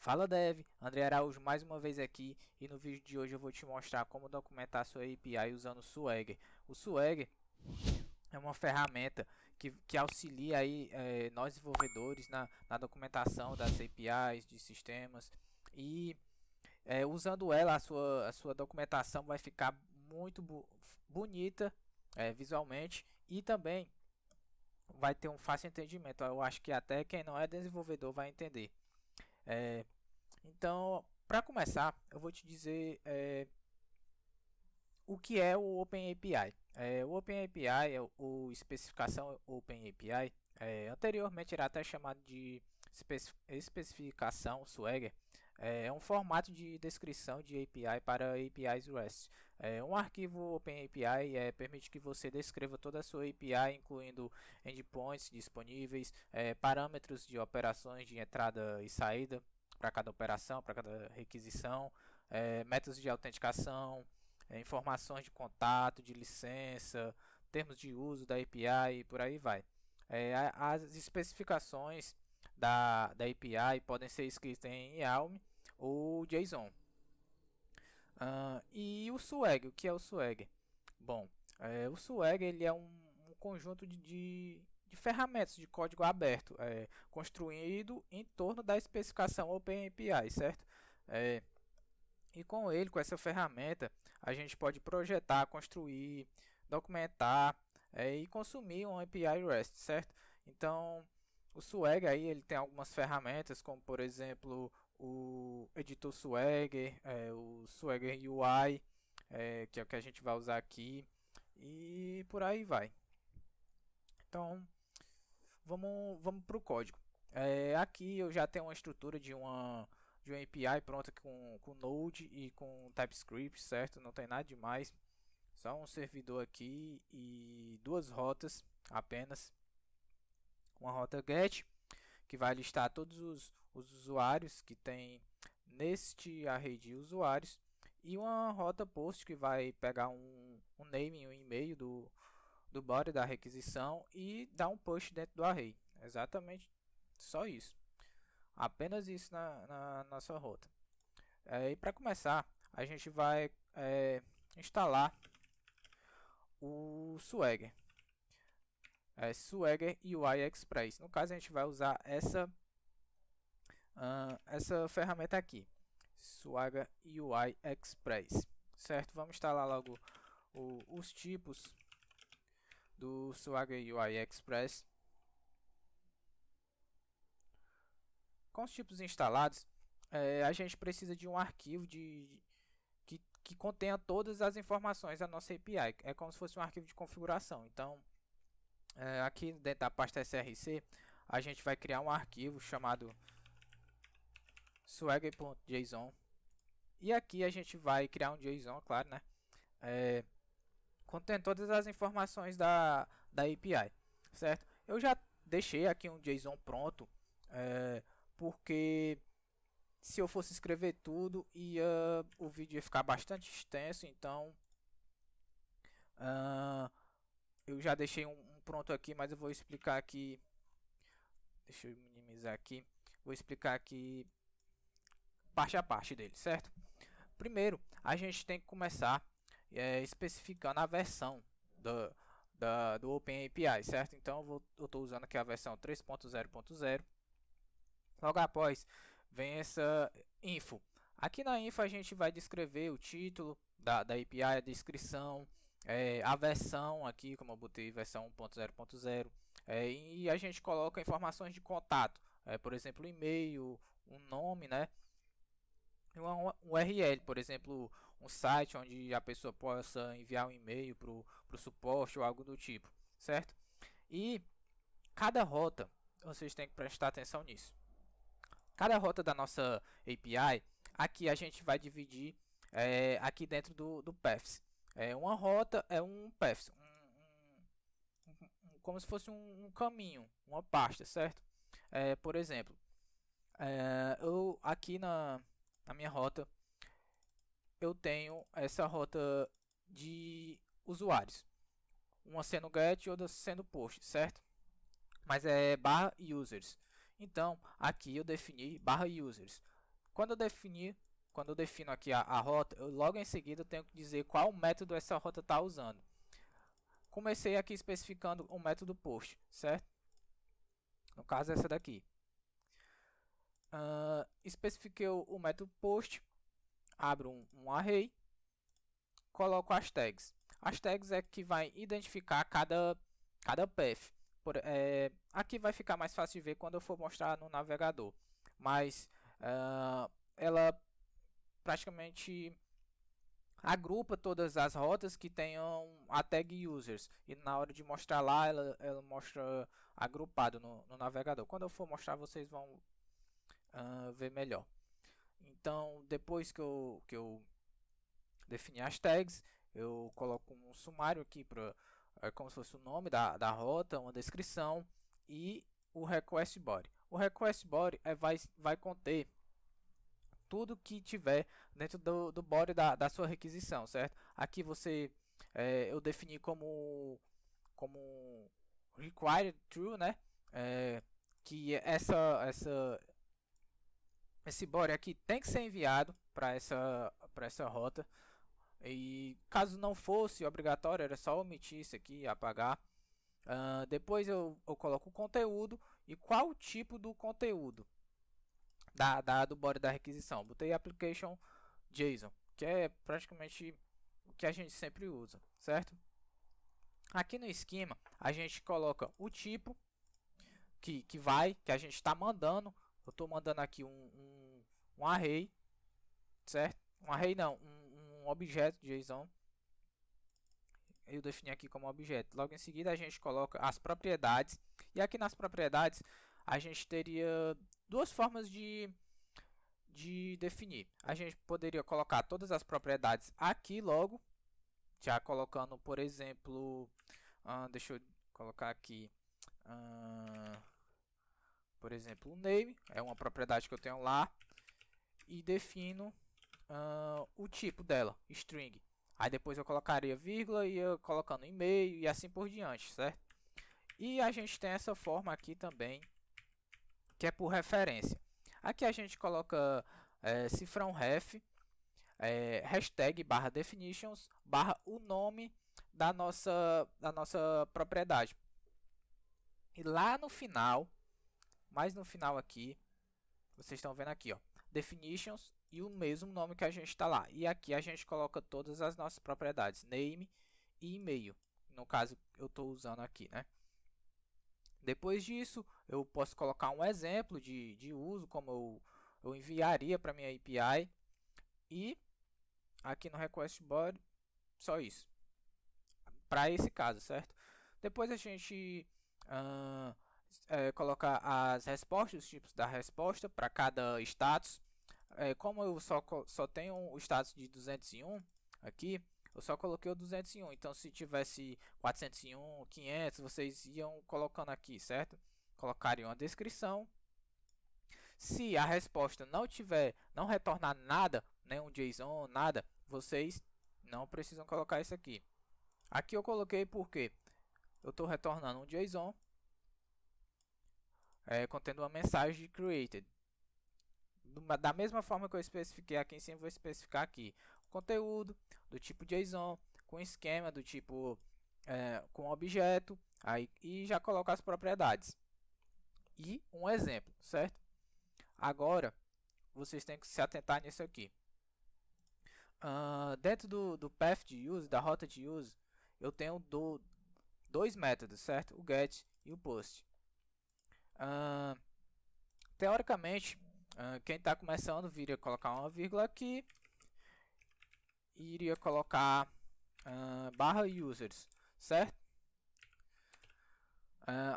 Fala Dev, André Araújo mais uma vez aqui e no vídeo de hoje eu vou te mostrar como documentar sua API usando o Swagger. O Swagger é uma ferramenta que auxilia aí, nós desenvolvedores na documentação das APIs de sistemas e usando ela a sua documentação vai ficar muito bonita visualmente e também vai ter um fácil entendimento. Eu acho que até quem não é desenvolvedor vai entender. É, Então, para começar, eu vou te dizer o que é o OpenAPI. O OpenAPI, ou especificação OpenAPI, anteriormente era até chamado de especificação Swagger, é um formato de descrição de API para APIs REST. Um arquivo OpenAPI permite que você descreva toda a sua API, incluindo endpoints disponíveis, parâmetros de operações de entrada e saída para cada operação, para cada requisição, métodos de autenticação, informações de contato, de licença, termos de uso da API e por aí vai. As especificações da API podem ser escritas em YAML ou JSON. E o Swagger, o que é o Swagger? Bom, o Swagger ele é um conjunto de ferramentas de código aberto, construído em torno da especificação OpenAPI, certo? E com ele, com essa ferramenta, a gente pode projetar, construir, documentar e consumir um API REST, certo? Então, o Swagger aí, ele tem algumas ferramentas, como por exemplo o editor Swagger, o Swagger UI, que é o que a gente vai usar aqui, e por aí vai. Então, vamos para o código. Aqui eu já tenho uma estrutura de uma API pronta com Node e com TypeScript, certo? Não tem nada demais. Só um servidor aqui e duas rotas apenas. Uma rota GET, que vai listar todos os usuários que tem neste array de usuários. E uma rota POST, que vai pegar um name e um e-mail do body da requisição e dar um push dentro do array. Exatamente só isso. Apenas isso na nossa rota. E para começar, a gente vai instalar o Swagger. Swagger UI Express. No caso, a gente vai usar essa ferramenta aqui. Swagger UI Express. Certo? Vamos instalar logo os tipos do Swagger UI Express. Com os tipos instalados, a gente precisa de um arquivo que contenha todas as informações da nossa API. É como se fosse um arquivo de configuração. Então, aqui dentro da pasta src, a gente vai criar um arquivo chamado swagger.json. E aqui a gente vai criar um JSON, claro, né? Contém todas as informações da API, certo? Eu já deixei aqui um JSON pronto, porque se eu fosse escrever tudo, o vídeo ia ficar bastante extenso, então eu já deixei um pronto aqui, mas eu vou explicar aqui. Deixa eu minimizar aqui. Vou explicar aqui parte a parte dele, certo? Primeiro, a gente tem que começar especificando a versão do OpenAPI, certo? Então eu estou usando aqui a versão 3.0.0. Logo após vem essa info. Aqui na info a gente vai descrever o título da API, a descrição, a versão aqui, como eu botei versão 1.0.0, e a gente coloca informações de contato, por exemplo, e-mail, um nome, né? Um URL, por exemplo, um site onde a pessoa possa enviar um e-mail para o suporte ou algo do tipo, certo? E cada rota, vocês têm que prestar atenção nisso. Cada rota da nossa API, aqui a gente vai dividir aqui dentro do paths. Uma rota é um path, como se fosse um caminho, uma pasta, certo? Por exemplo, eu aqui na minha rota eu tenho essa rota de usuários, uma sendo get e outra sendo post, certo? Mas é barra users. Então aqui eu defini barra users. quando eu defino aqui a rota, eu logo em seguida tenho que dizer qual método essa rota está usando. Comecei aqui especificando o método post, certo? No caso, essa daqui. Especifiquei o método post, abro um array, coloco as tags. As tags é que vai identificar cada path. Aqui vai ficar mais fácil de ver quando eu for mostrar no navegador, mas ela praticamente agrupa todas as rotas que tenham a tag users, e na hora de mostrar lá ela mostra agrupado no navegador. Quando eu for mostrar, vocês vão ver melhor. Então, depois que eu defini as tags, eu coloco um sumário aqui para como se fosse o nome da rota, uma descrição e o request body. O request body vai conter tudo que tiver dentro do body da sua requisição, certo? Aqui eu defini como required true, né? Que esse body aqui tem que ser enviado para essa rota. E caso não fosse obrigatório, era só omitir isso aqui e apagar. Depois eu coloco o conteúdo e qual o tipo do conteúdo do body da requisição. Botei application JSON, que é praticamente o que a gente sempre usa, certo? Aqui no esquema a gente coloca o tipo que a gente está mandando. Eu estou mandando aqui um array, certo? Um array não, um objeto JSON. Eu defini aqui como objeto. Logo em seguida a gente coloca as propriedades. E aqui nas propriedades a gente teria duas formas de definir. A gente poderia colocar todas as propriedades aqui logo, já colocando, por exemplo, deixa eu colocar aqui, por exemplo, o name, é uma propriedade que eu tenho lá, e defino o tipo dela, string. Aí depois eu colocaria vírgula e ia colocando e-mail e assim por diante, certo? E a gente tem essa forma aqui também, que é por referência. Aqui a gente coloca cifrão ref, hashtag barra definitions barra o nome da nossa propriedade. E lá no final, mais no final aqui, vocês estão vendo aqui, ó, definitions e o mesmo nome que a gente está lá. E aqui a gente coloca todas as nossas propriedades, name e e-mail. No caso, eu estou usando aqui, né? Depois disso, eu posso colocar um exemplo de uso, como eu enviaria para minha API. E aqui no request body, só isso. Para esse caso, certo? Depois a gente colocar as respostas, os tipos da resposta para cada status. Como eu só tenho o status de 201 aqui, eu só coloquei o 201. Então, se tivesse 401, 500, vocês iam colocando aqui, certo? Colocariam a descrição. Se a resposta não retornar nada, nenhum JSON, nada, vocês não precisam colocar isso aqui. Aqui eu coloquei porque eu estou retornando um JSON contendo uma mensagem de created. Da mesma forma que eu especifiquei aqui em cima, eu vou especificar aqui o conteúdo do tipo JSON, com esquema do tipo com objeto, aí, e já coloco as propriedades. E um exemplo, certo? Agora, vocês têm que se atentar nisso aqui. Dentro do path de use, da rota de use, eu tenho dois métodos, certo? O get e o post. Teoricamente, quem está começando viria colocar uma vírgula aqui e iria colocar barra users, certo?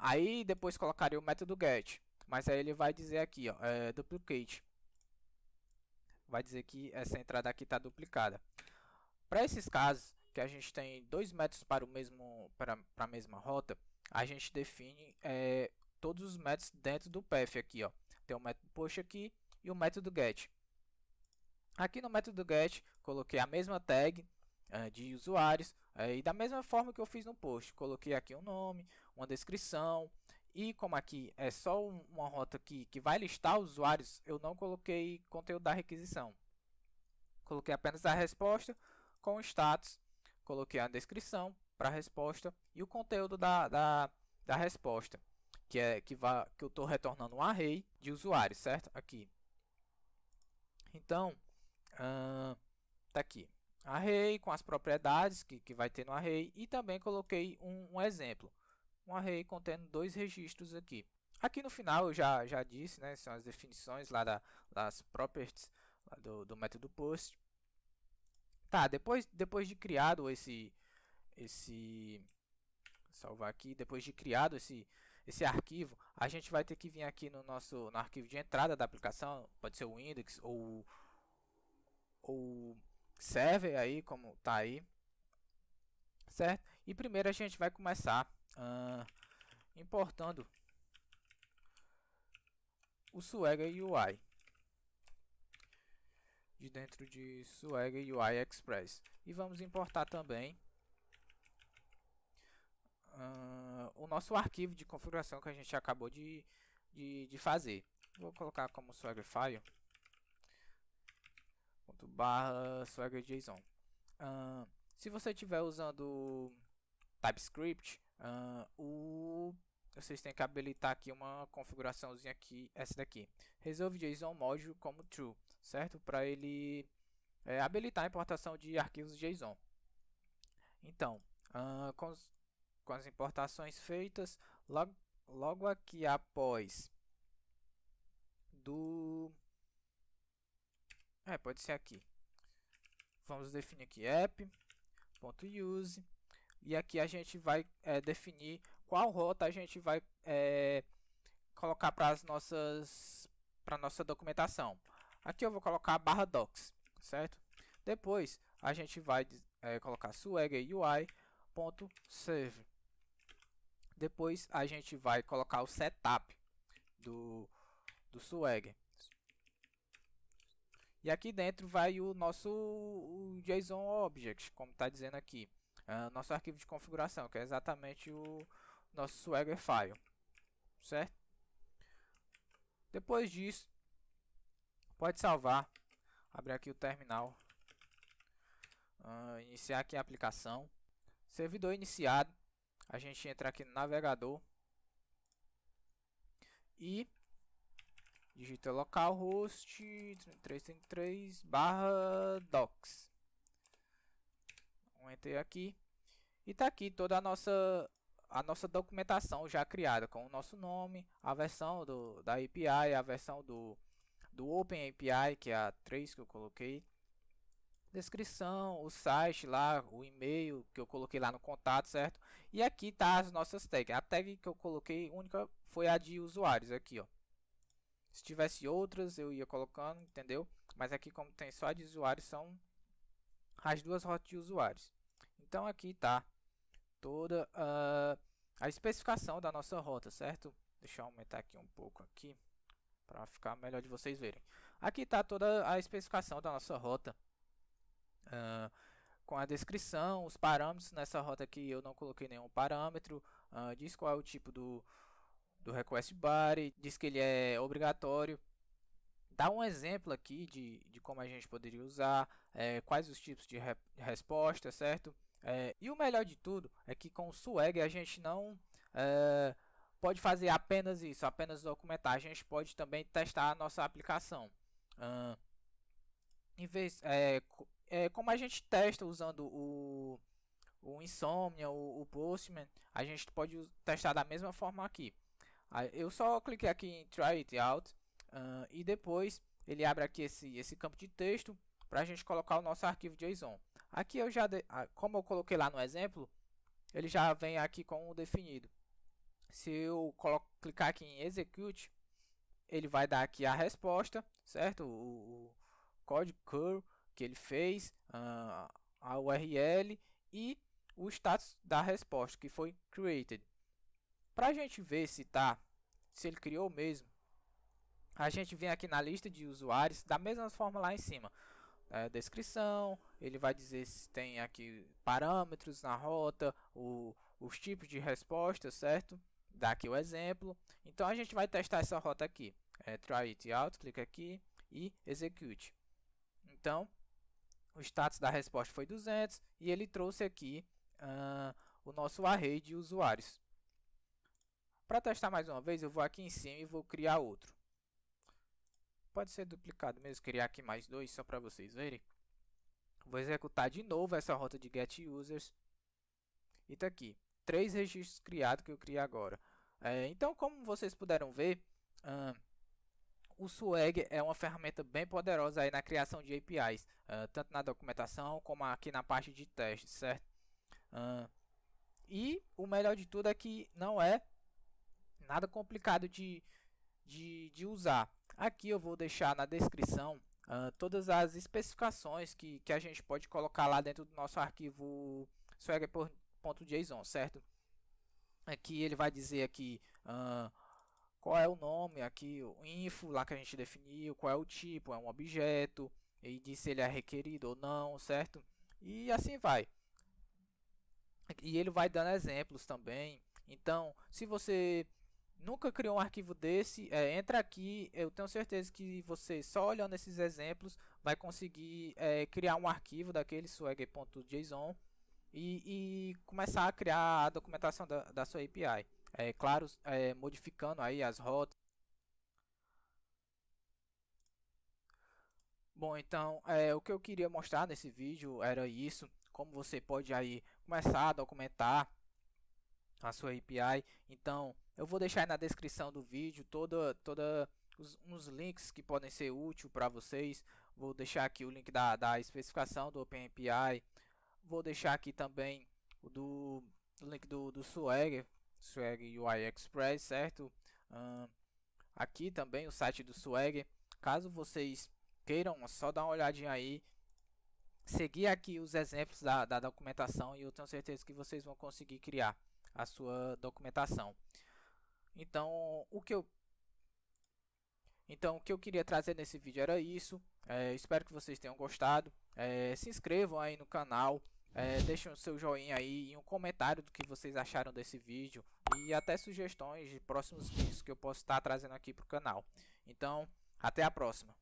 Aí depois colocaria o método get, mas aí ele vai dizer aqui, ó, duplicate. Vai dizer que essa entrada aqui está duplicada. Para esses casos que a gente tem dois métodos para a mesma rota, a gente define todos os métodos dentro do path aqui, ó. Tem o método post aqui e o método get. Aqui no método get coloquei a mesma tag de usuários e da mesma forma que eu fiz no post, coloquei aqui um nome, uma descrição E como aqui é só uma rota que vai listar usuários, eu não coloquei conteúdo da requisição. Coloquei apenas a resposta com o status, coloquei a descrição para a resposta e o conteúdo da resposta, que eu estou retornando um array de usuários, certo? Aqui. Então, tá aqui. Array com as propriedades que vai ter no array e também coloquei um exemplo. Um array contendo 2 registros aqui. Aqui no final eu já disse, né, são as definições lá das properties lá do método post. Tá, depois de criado salvar aqui, depois de criado esse arquivo, a gente vai ter que vir aqui no arquivo de entrada da aplicação, pode ser o index ou server aí, como tá aí, certo? E primeiro a gente vai começar importando o Swagger UI de dentro de Swagger UI Express e vamos importar também o nosso arquivo de configuração que a gente acabou de fazer. Vou colocar como Swagger File /swagger.json. Se você estiver usando TypeScript, vocês têm que habilitar aqui uma configuraçãozinha aqui, essa daqui, resolve JSON module como true, certo? Para ele habilitar a importação de arquivos JSON. Então, com as importações feitas, logo aqui após pode ser aqui. Vamos definir aqui app.use e aqui a gente vai definir qual rota a gente vai colocar para nossa documentação. Aqui eu vou colocar /docs, certo? Depois a gente vai colocar swagger UI.serve. Depois a gente vai colocar o setup do Swagger. E aqui dentro vai o nosso JSON Object, como está dizendo aqui. Nosso arquivo de configuração, que é exatamente o nosso Swagger File. Certo? Depois disso, pode salvar. Abrir aqui o terminal. Iniciar aqui a aplicação. Servidor iniciado. A gente entra aqui no navegador. E digita localhost 333/docs. Vamos enter aqui. E tá aqui toda a nossa documentação já criada com o nosso nome, a versão da API, a versão do Open API, que é a 3 que eu coloquei. Descrição, o site lá, o e-mail que eu coloquei lá no contato, certo? E aqui tá as nossas tags. A tag que eu coloquei única foi a de usuários aqui, ó. Se tivesse outras, eu ia colocando, entendeu? Mas aqui, como tem só de usuários, são as duas rotas de usuários. Então, aqui tá toda a especificação da nossa rota, certo? Deixa eu aumentar aqui um pouco aqui, para ficar melhor de vocês verem. Aqui tá toda a especificação da nossa rota, com a descrição, os parâmetros. Nessa rota aqui eu não coloquei nenhum parâmetro, diz qual é o tipo do request body, diz que ele é obrigatório, dá um exemplo aqui de como a gente poderia usar, quais os tipos de resposta, certo? E o melhor de tudo é que com o Swagger a gente não pode fazer apenas isso, apenas documentar, a gente pode também testar a nossa aplicação. Em vez, como a gente testa usando o Insomnia, o Postman, a gente pode testar da mesma forma aqui. Eu só cliquei aqui em Try It Out e depois ele abre aqui esse campo de texto para a gente colocar o nosso arquivo JSON. Aqui eu já, como eu coloquei lá no exemplo, ele já vem aqui com o definido. Se eu clicar aqui em Execute, ele vai dar aqui a resposta, certo? O código curl que ele fez, a URL e o status da resposta que foi created. Para a gente ver se ele criou mesmo, a gente vem aqui na lista de usuários da mesma forma lá em cima. Descrição, ele vai dizer se tem aqui parâmetros na rota, os tipos de resposta, certo? dar aqui o exemplo. Então a gente vai testar essa rota aqui. Try it out, clica aqui e execute. Então o status da resposta foi 200 e ele trouxe aqui o nosso array de usuários. Para testar mais uma vez, eu vou aqui em cima e vou criar outro. Pode ser duplicado mesmo, criar aqui mais dois só para vocês verem. Vou executar de novo essa rota de get users. E tá aqui, 3 registros criados que eu criei agora. Então, como vocês puderam ver, o Swag é uma ferramenta bem poderosa aí na criação de APIs, tanto na documentação como aqui na parte de testes, certo? E o melhor de tudo é que não é nada complicado de usar. Aqui eu vou deixar na descrição todas as especificações que a gente pode colocar lá dentro do nosso arquivo swagger.json, certo? Aqui ele vai dizer aqui qual é o nome, aqui o info lá que a gente definiu, qual é o tipo, é um objeto, e diz se ele é requerido ou não, certo? E assim vai. E ele vai dando exemplos também. Então, se você nunca criou um arquivo desse, entra aqui, eu tenho certeza que você só olhando esses exemplos vai conseguir criar um arquivo daquele swagger.json e começar a criar a documentação da sua API. Claro, modificando aí as rotas. Bom, então o que eu queria mostrar nesse vídeo era isso, como você pode aí começar a documentar a sua API. Então eu vou deixar aí na descrição do vídeo uns links que podem ser úteis para vocês. Vou deixar aqui o link da especificação do OpenAPI. Vou deixar aqui também o link do Swagger UI Express, certo? Aqui também o site do Swagger. Caso vocês queiram, só dar uma olhadinha aí, seguir aqui os exemplos da documentação e eu tenho certeza que vocês vão conseguir criar a sua documentação. Então o que eu queria trazer nesse vídeo era isso. Espero que vocês tenham gostado. Se inscrevam aí no canal, deixem o seu joinha aí e um comentário do que vocês acharam desse vídeo e até sugestões de próximos vídeos que eu posso estar trazendo aqui para o canal. Então, até a próxima.